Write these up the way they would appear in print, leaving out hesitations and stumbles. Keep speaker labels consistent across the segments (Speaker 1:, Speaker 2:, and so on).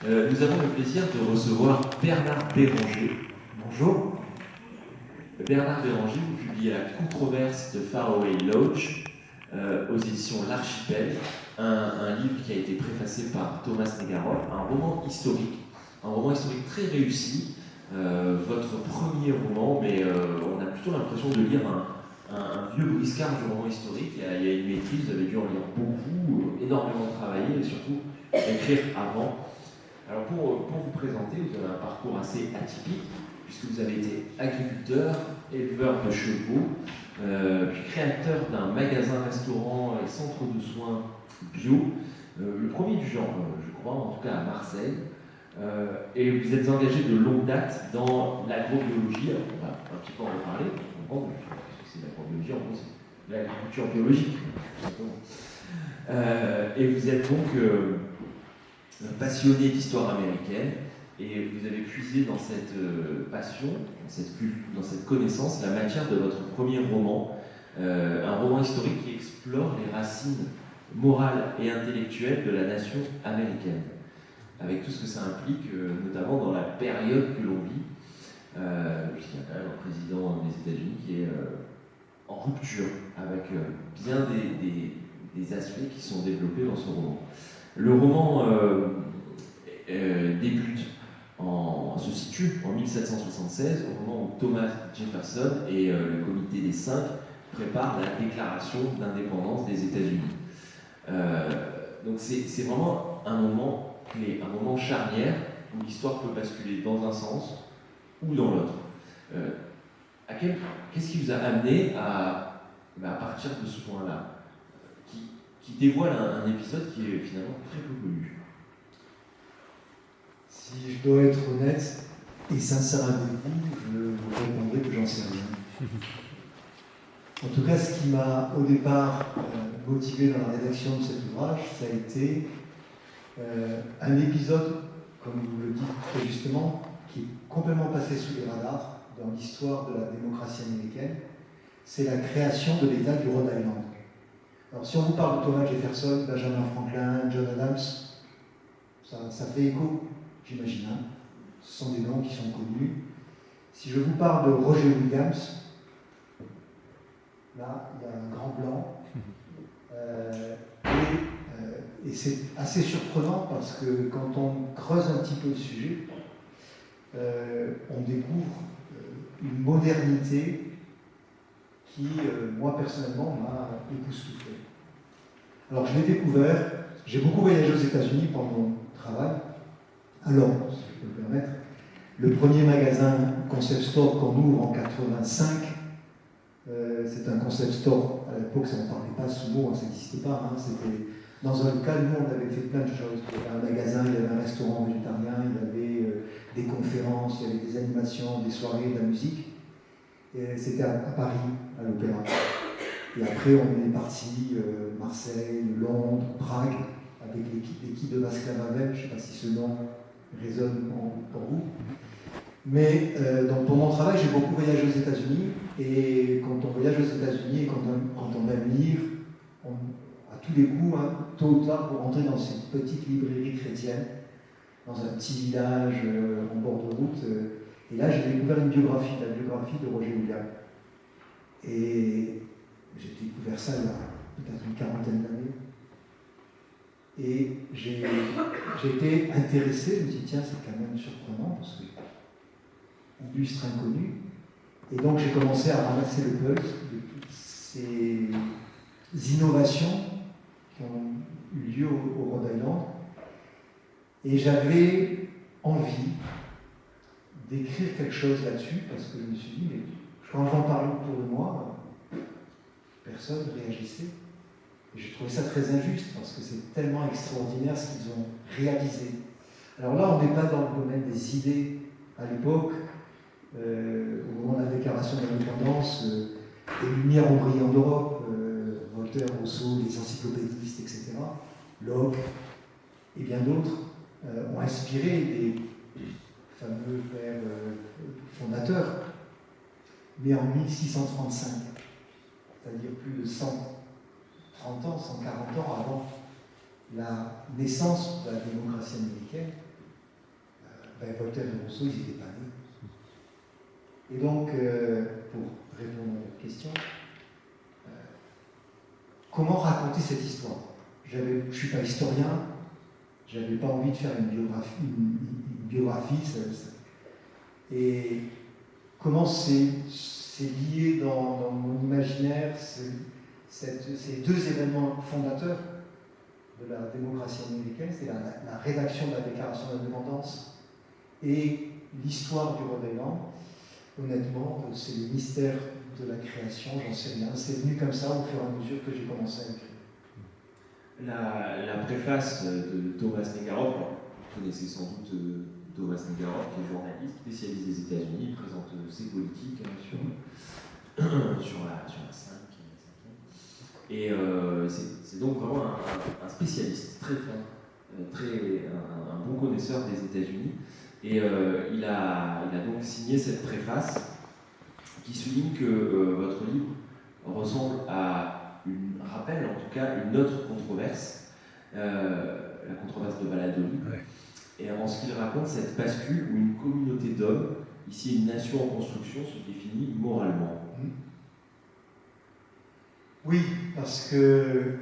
Speaker 1: Nous avons le plaisir de recevoir Bernard Béranger. Bonjour. Bernard Béranger, vous publiez La controverse de Faraway Lodge aux éditions L'Archipel, un livre qui a été préfacé par Thomas Negaroff, un roman historique très réussi, votre premier roman, mais on a plutôt l'impression de lire un vieux briscard du roman historique. Il y a une maîtrise, vous avez dû en lire beaucoup, énormément travaillé, et surtout écrire avant. Alors pour vous présenter, vous avez un parcours assez atypique, puisque vous avez été agriculteur, éleveur de chevaux, puis créateur d'un magasin-restaurant et centre de soins bio, le premier du genre, je crois, en tout cas à Marseille. Et vous êtes engagé de longue date dans l'agrobiologie. Alors on va un petit peu en reparler pour comprendre ce que c'est l'agrobiologie, en gros c'est l'agriculture biologique. Et vous êtes donc passionné d'histoire américaine, et vous avez puisé dans cette passion, dans cette connaissance, la matière de votre premier roman, un roman historique qui explore les racines morales et intellectuelles de la nation américaine, avec tout ce que ça implique, notamment dans la période que l'on vit, puisqu'il y a quand même un président des États-Unis qui est en rupture avec bien des aspects qui sont développés dans ce roman. Le roman se situe en 1776, au moment où Thomas Jefferson et le comité des Cinq préparent la déclaration d'indépendance des États-Unis. Donc c'est vraiment un moment clé, un moment charnière où l'histoire peut basculer dans un sens ou dans l'autre. Qu'est-ce qui vous a amené à partir de ce point-là, qui dévoile un épisode qui est finalement très peu connu?
Speaker 2: Si je dois être honnête et sincère avec vous, je vous répondrai que j'en sais rien. En tout cas, ce qui m'a au départ motivé dans la rédaction de cet ouvrage, ça a été un épisode, comme vous le dites très justement, qui est complètement passé sous les radars dans l'histoire de la démocratie américaine. C'est la création de l'État du Rhode Island. Alors, si on vous parle de Thomas Jefferson, Benjamin Franklin, John Adams, ça fait écho, j'imagine. Hein. Ce sont des noms qui sont connus. Si je vous parle de Roger Williams, là, il y a un grand blanc. Et c'est assez surprenant parce que quand on creuse un petit peu le sujet, on découvre une modernité qui, moi personnellement, m'a époustouflé. Alors je l'ai découvert, j'ai beaucoup voyagé aux États-Unis pendant mon travail. Alors, si je peux me permettre, le premier magasin Concept Store qu'on ouvre en 85, c'est un Concept Store. À l'époque, ça ne parlait pas ce mot, ça n'existait pas. Hein, c'était dans un local, nous, on avait fait plein de choses. Il y avait un magasin, il y avait un restaurant végétarien, il y avait des conférences, il y avait des animations, des soirées, de la musique. C'était à Paris, à l'Opéra. Et après, on est parti Marseille, Londres, Prague, avec l'équipe de Václav Havel. Je ne sais pas si ce nom résonne pour vous. Mais donc pour mon travail, j'ai beaucoup voyagé aux États-Unis. Et quand on voyage aux États-Unis et quand on aime lire, à tous les coups, hein, tôt ou tard, pour rentrer dans cette petite librairie chrétienne, dans un petit village en bord de route. Et là, j'ai découvert la biographie de Roger Williams. Et j'ai découvert ça il y a peut-être une quarantaine d'années. Et j'ai été intéressé, je me suis dit, tiens, c'est quand même surprenant, parce que illustre inconnu. Et donc j'ai commencé à ramasser le buzz de toutes ces innovations qui ont eu lieu au Rhode Island. Et j'avais envie d'écrire quelque chose là-dessus, parce que je me suis dit, mais quand j'en parlais autour de moi, personne ne réagissait. Et j'ai trouvé ça très injuste, parce que c'est tellement extraordinaire ce qu'ils ont réalisé. Alors là, on n'est pas dans le domaine des idées. À l'époque, au moment de la déclaration de l'indépendance, les Lumières ont brillé en Europe, Voltaire, Rousseau, les encyclopédistes, etc., Locke et bien d'autres ont inspiré les fameux pères fondateurs. Mais en 1635, c'est-à-dire plus de 130 ans, 140 ans avant la naissance de la démocratie américaine, Ben, Voltaire et Rousseau, ils n'étaient pas nés. Et donc, pour répondre à votre question, comment raconter cette histoire? Je ne suis pas historien, je n'avais pas envie de faire une biographie, et comment c'est lié dans mon imaginaire, ces deux événements fondateurs de la démocratie américaine, c'est la rédaction de la Déclaration d'indépendance et l'histoire du Rhode Island. Honnêtement, c'est le mystère de la création, j'en sais rien. C'est venu comme ça au fur et à mesure que j'ai commencé à écrire.
Speaker 1: La préface de Thomas Negarov, vous connaissez sans doute Thomas Negarov, qui est journaliste spécialisé des États-Unis, présente ses politiques sur la 5. Et c'est donc vraiment un spécialiste très fin, un bon connaisseur des États-Unis. Et il a donc signé cette préface qui souligne que votre livre ressemble à rappelle en tout cas une autre controverse, la controverse de Valladolid. Ouais. Et en ce qu'il raconte, cette bascule où une communauté d'hommes, ici une nation en construction, se définit moralement.
Speaker 2: Oui, parce que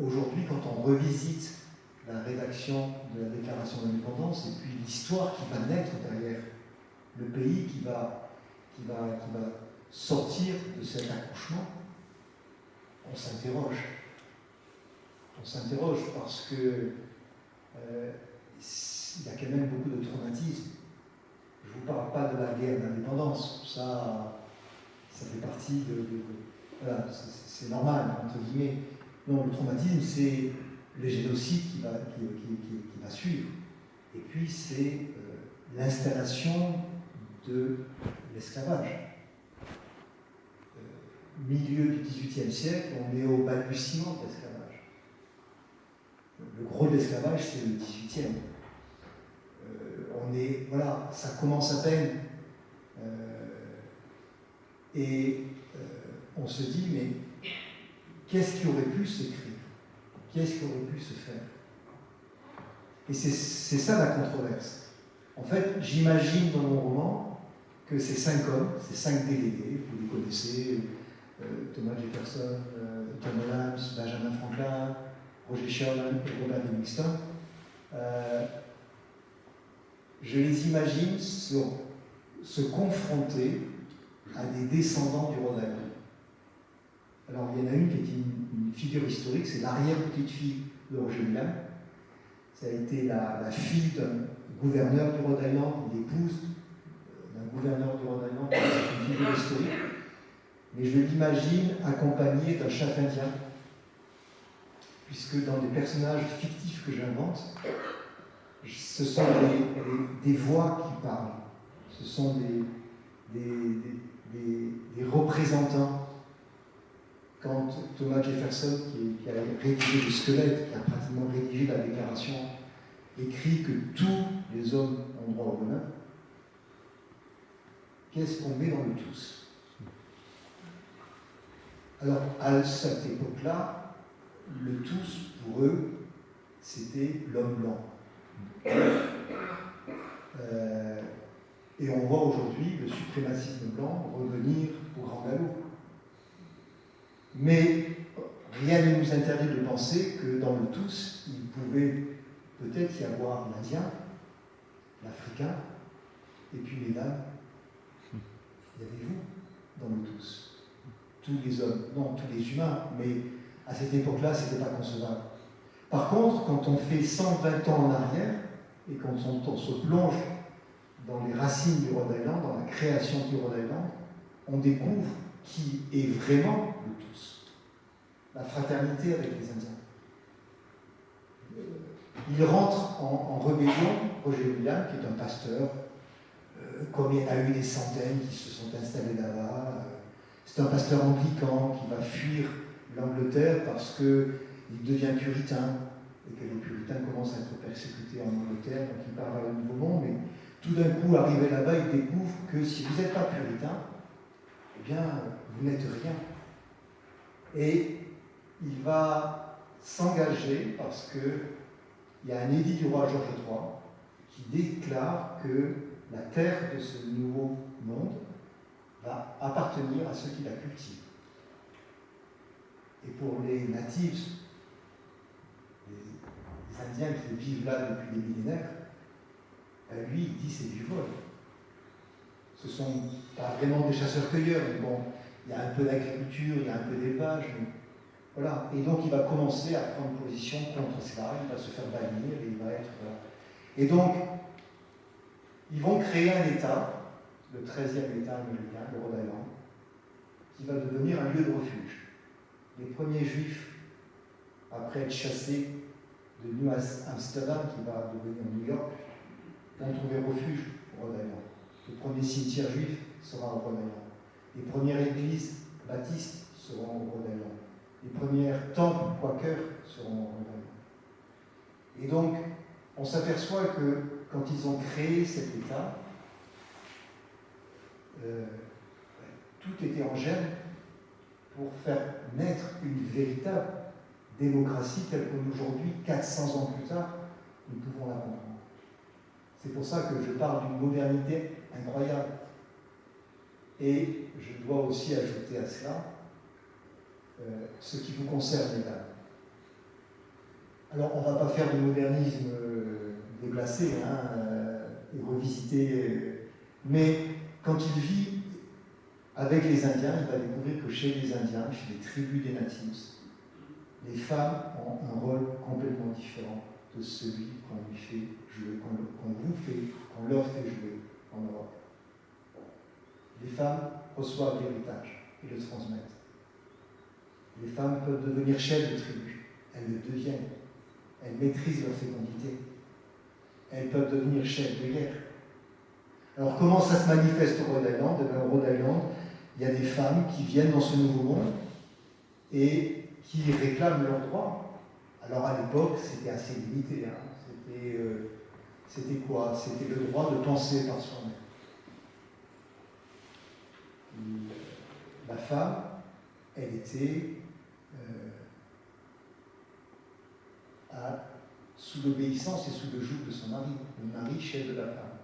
Speaker 2: aujourd'hui, quand on revisite la rédaction de la Déclaration d'indépendance et puis l'histoire qui va naître derrière le pays, qui va sortir de cet accouchement, on s'interroge. On s'interroge parce que il y a quand même beaucoup de traumatisme. Je ne vous parle pas de la guerre d'indépendance, ça fait partie voilà, c'est normal, entre guillemets. Non, le traumatisme, c'est le génocide qui va suivre. Et puis, c'est l'installation de l'esclavage. Milieu du XVIIIe siècle, on est au balbutiement de l'esclavage. Le gros de l'esclavage, c'est le XVIIIe. Voilà, ça commence à peine. On se dit, mais qu'est-ce qui aurait pu s'écrire? Qu'est-ce qui aurait pu se faire? Et c'est ça la controverse. En fait, j'imagine dans mon roman que ces 5 hommes, ces 5 délégués, vous les connaissez, Thomas Jefferson, John Adams, Benjamin Franklin, Roger Sherman et Robert Livingston, je les imagine se confronter à des descendants du Rhode Island. Alors, il y en a une qui est une figure historique, c'est l'arrière-petite-fille de Roger William. Ça a été la fille d'un gouverneur du Rhode Island, l'épouse d'un gouverneur du Rhode Island, c'est une figure historique. Mais je l'imagine accompagnée d'un chef indien, puisque dans les personnages fictifs que j'invente, ce sont des voix qui parlent, ce sont des représentants. Quand Thomas Jefferson, qui a rédigé le squelette, qui a pratiquement rédigé la déclaration, écrit que tous les hommes ont droit au bonheur, qu'est-ce qu'on met dans le tous? Alors, à cette époque-là, le tous, pour eux, c'était l'homme blanc. Et on voit aujourd'hui le suprémacisme blanc revenir au grand galop. Mais rien ne nous interdit de penser que dans le tous, il pouvait peut-être y avoir l'Indien, l'Africain, et puis les dames. Il y avait vous dans le tous. Tous les hommes, non, tous les humains, mais à cette époque-là, ce n'était pas concevable. Par contre, quand on fait 120 ans en arrière, et quand on se plonge dans les racines du Rhode Island, dans la création du Rhode Island, on découvre qui est vraiment le tous. La fraternité avec les Indiens. Il rentre en rébellion, Roger William, qui est un pasteur, comme il y en a eu des centaines qui se sont installés là-bas. C'est un pasteur anglican qui va fuir l'Angleterre parce qu'il devient puritain, et que les puritains commencent à être persécutés en Angleterre, donc il part vers le Nouveau Monde, mais tout d'un coup, arrivé là-bas, il découvre que si vous n'êtes pas puritain, eh bien, vous n'êtes rien. Et il va s'engager parce qu'il y a un édit du roi George III qui déclare que la terre de ce nouveau monde va appartenir à ceux qui la cultivent. Et pour les natifs, les Indiens qui vivent là depuis des millénaires, lui, il dit c'est du vol. Ce ne sont pas vraiment des chasseurs-cueilleurs, mais bon, il y a un peu d'agriculture, il y a un peu d'élevage. Voilà. Et donc il va commencer à prendre position contre cela, il va se faire bannir, et il va être. Voilà. Et donc, ils vont créer un État, le 13e État américain, le Rhode Island, qui va devenir un lieu de refuge. Les premiers juifs, après être chassés de New Amsterdam, qui va devenir New York, vont trouver refuge au Rhode Island. Le premier cimetière juif sera au Rhode Island. Les premières églises baptistes seront au Rhode Island. Les premières temples quakers seront au Rhode Island. Et donc, on s'aperçoit que quand ils ont créé cet État, tout était en germe pour faire naître une véritable démocratie telle qu'aujourd'hui, 400 ans plus tard, nous pouvons la comprendre. C'est pour ça que je parle d'une modernité incroyable. Et je dois aussi ajouter à cela ce qui vous concerne, mesdames. Alors, on ne va pas faire du modernisme déplacé et revisiter, mais quand il vit avec les Indiens, il va découvrir que chez les Indiens, chez les tribus des natifs, les femmes ont un rôle complètement différent de celui qu'on lui fait jouer, qu'on leur fait jouer en Europe. Les femmes reçoivent l'héritage et le transmettent. Les femmes peuvent devenir chefs de tribu, elles le deviennent, elles maîtrisent leur fécondité, elles peuvent devenir chefs de guerre. Alors comment ça se manifeste au Rhode Island? Au Rhode Island, il y a des femmes qui viennent dans ce nouveau monde et qui réclament leurs droits. Alors à l'époque, c'était assez limité. C'était quoi? C'était le droit de penser par soi-même. La femme, elle était sous l'obéissance et sous le joug de son mari, le mari chef de la femme.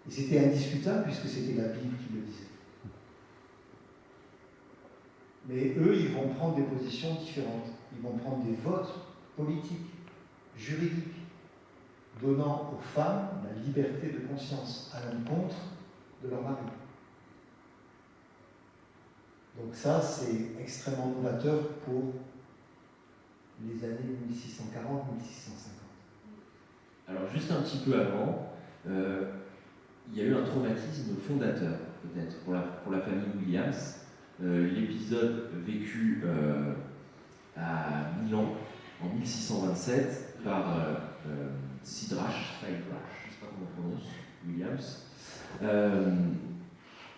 Speaker 2: Et c'était indiscutable puisque c'était la Bible qui le disait. Mais eux, ils vont prendre des positions différentes. Ils vont prendre des votes politiques, juridiques, donnant aux femmes la liberté de conscience à l'encontre de leur mari. Donc ça, c'est extrêmement novateur pour les années 1640-1650.
Speaker 1: Alors juste un petit peu avant, il y a eu un traumatisme fondateur, peut-être, pour la famille Williams. L'épisode vécu à Milan en 1627 par Sidrash, je ne sais pas comment on prononce, Williams.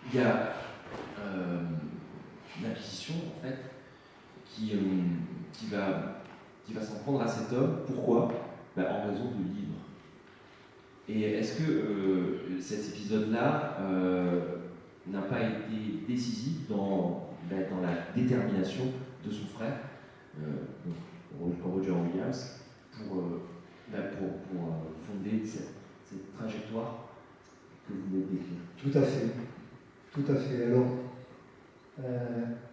Speaker 1: Il y a une acquisition en fait qui va s'en prendre à cet homme. Pourquoi? En raison de livres. Et est-ce que cet épisode-là n'a pas été décisif dans la détermination de son frère, Roger Williams, pour fonder cette trajectoire que vous venez de décrire?
Speaker 2: Tout à fait. Tout à fait. Alors,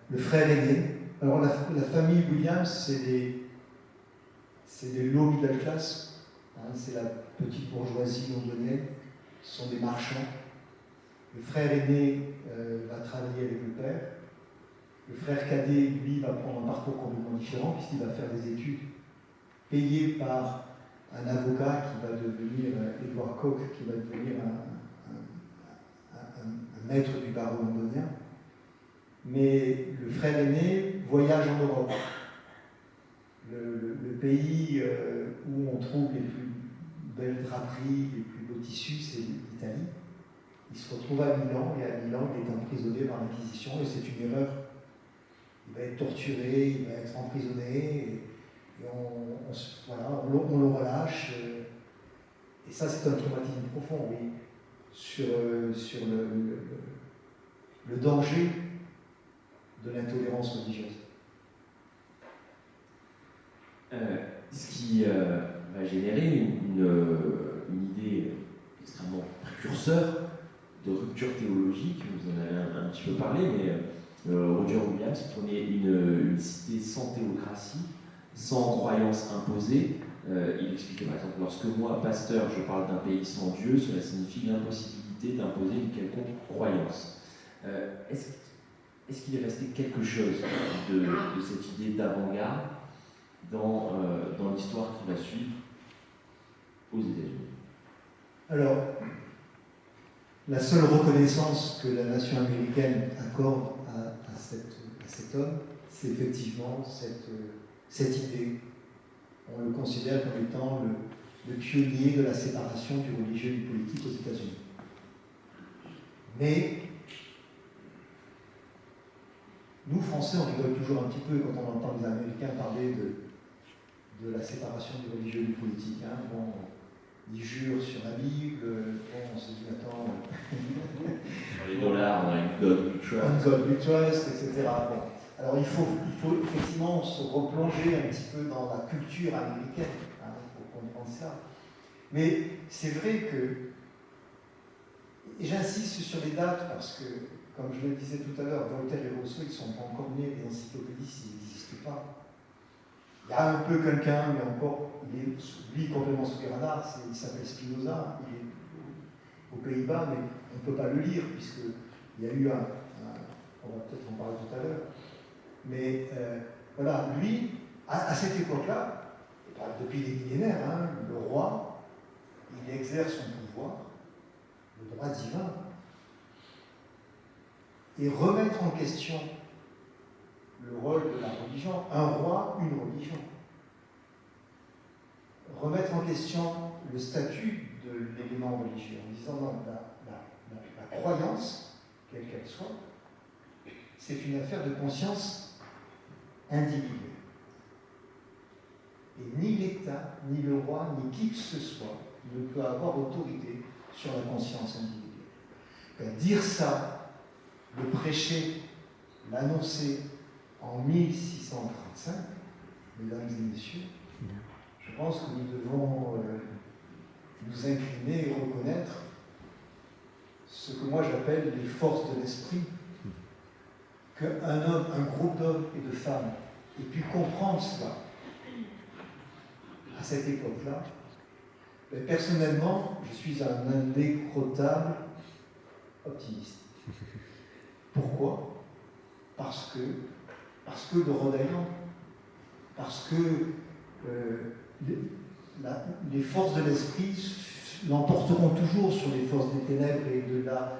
Speaker 2: le frère aîné. Alors, la famille Williams, c'est des low middle class. C'est la petite bourgeoisie londonienne. Ce sont des marchands. Le frère aîné va travailler avec le père. Le frère cadet, lui, va prendre un parcours complètement différent puisqu'il va faire des études payées par un avocat qui va devenir, Edward Coke, qui va devenir un maître du barreau londonien. Mais le frère aîné voyage en Europe. Le pays où on trouve les plus belles draperies, les plus beaux tissus, c'est l'Italie. Il se retrouve à Milan, et à Milan, il est emprisonné par l'Inquisition, et c'est une erreur. Il va être torturé, il va être emprisonné, et on le relâche. Et ça, c'est un traumatisme profond, oui, sur le danger de l'intolérance religieuse.
Speaker 1: Ce qui va générer une idée penseurs de rupture théologique, vous en avez un petit peu parlé, mais Roger Williams prenait une cité sans théocratie, sans croyance imposée. Il expliquait par exemple, lorsque moi, pasteur, je parle d'un pays sans Dieu, cela signifie l'impossibilité d'imposer une quelconque croyance. Est-ce qu'il est resté quelque chose de cette idée d'avant-garde dans l'histoire qui va suivre aux États-Unis?
Speaker 2: Alors, la seule reconnaissance que la nation américaine accorde à cet homme, c'est effectivement cette idée. On le considère comme étant le pionnier de la séparation du religieux et du politique aux États-Unis. Mais nous, Français, on rigole toujours un petit peu quand on entend les Américains parler de la séparation du religieux et du politique. Hein. Bon, ils jurent sur la Bible, on se dit, attends...
Speaker 1: Sur les dollars, on a une God we trust.
Speaker 2: On God we trust, etc. Bon. Alors il faut effectivement se replonger un petit peu dans la culture américaine, hein, pour comprendre ça. Mais c'est vrai que, et j'insiste sur les dates parce que, comme je le disais tout à l'heure, Voltaire et Rousseau, ils ne sont pas encore nés, les encyclopédistes, ils n'existent pas. Il y a un peu quelqu'un, mais encore, il est lui complètement sous les radars, il s'appelle Spinoza, il est aux Pays-Bas, mais on ne peut pas le lire, puisqu'il y a eu on va peut-être en parler tout à l'heure, mais voilà, lui, à cette époque-là, depuis des millénaires, hein, le roi, il exerce son pouvoir, le droit divin, et remettre en question le rôle de la religion, un roi, une religion. Remettre en question le statut de l'élément religieux, en disant non, la croyance, quelle qu'elle soit, c'est une affaire de conscience individuelle. Et ni l'État, ni le roi, ni qui que ce soit ne peut avoir autorité sur la conscience individuelle. Dire ça, le prêcher, l'annoncer en 1635, mesdames et messieurs, je pense que nous devons nous incliner et reconnaître ce que moi j'appelle les forces de l'esprit, qu'un homme, un groupe d'hommes et de femmes ait pu comprendre cela à cette époque-là. Mais personnellement, je suis un indécrottable optimiste. Pourquoi ? Parce que le Rhode Island, parce que les forces de l'esprit l'emporteront toujours sur les forces des ténèbres et de la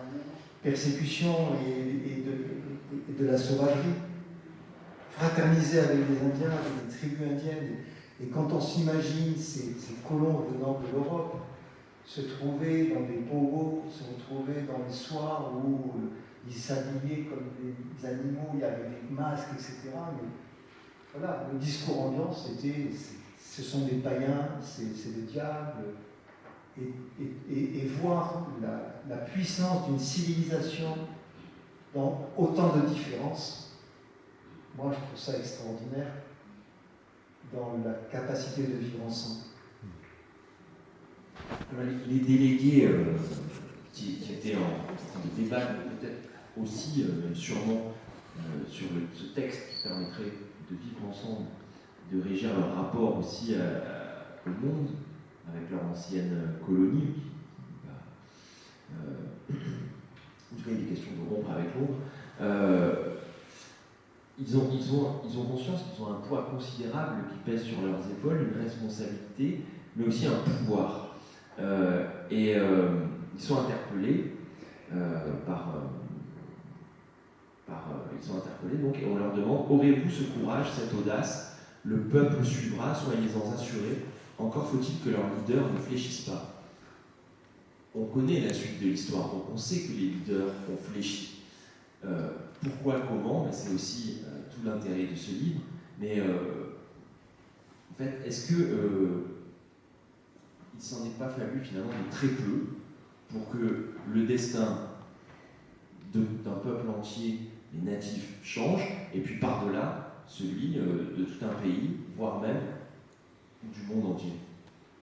Speaker 2: persécution et de la sauvagerie. Fraterniser avec les Indiens, avec les tribus indiennes, et quand on s'imagine ces colons venant de l'Europe se trouver dans des pogos, se retrouver dans les soirs où ils s'habillaient comme des animaux, il y avait des masques, etc. Mais voilà, le discours ambiant, ce sont des païens, c'est le diable. Et voir la puissance d'une civilisation dans autant de différences, moi je trouve ça extraordinaire dans la capacité de vivre ensemble.
Speaker 1: Les délégués qui étaient en train de débattre, peut-être aussi, même sûrement, sur ce texte qui permettrait de vivre ensemble, de régir leur rapport aussi au monde, avec leur ancienne colonie. En tout cas, il est question de rompre avec l'autre. Ils ont conscience qu'ils ont un poids considérable qui pèse sur leurs épaules, une responsabilité, mais aussi un pouvoir. Ils sont interpellés donc, et on leur demande: aurez-vous ce courage, cette audace? Le peuple suivra, soyez-en assurés. Encore faut-il que leurs leaders ne fléchissent pas. On connaît la suite de l'histoire, donc on sait que les leaders ont fléchi. Pourquoi, comment? Ben, c'est aussi tout l'intérêt de ce livre. Mais en fait, est-ce que il s'en est pas fallu finalement de très peu pour que le destin d'un peuple entier, les natifs, change, et puis par-delà, celui de tout un pays, voire même du monde entier?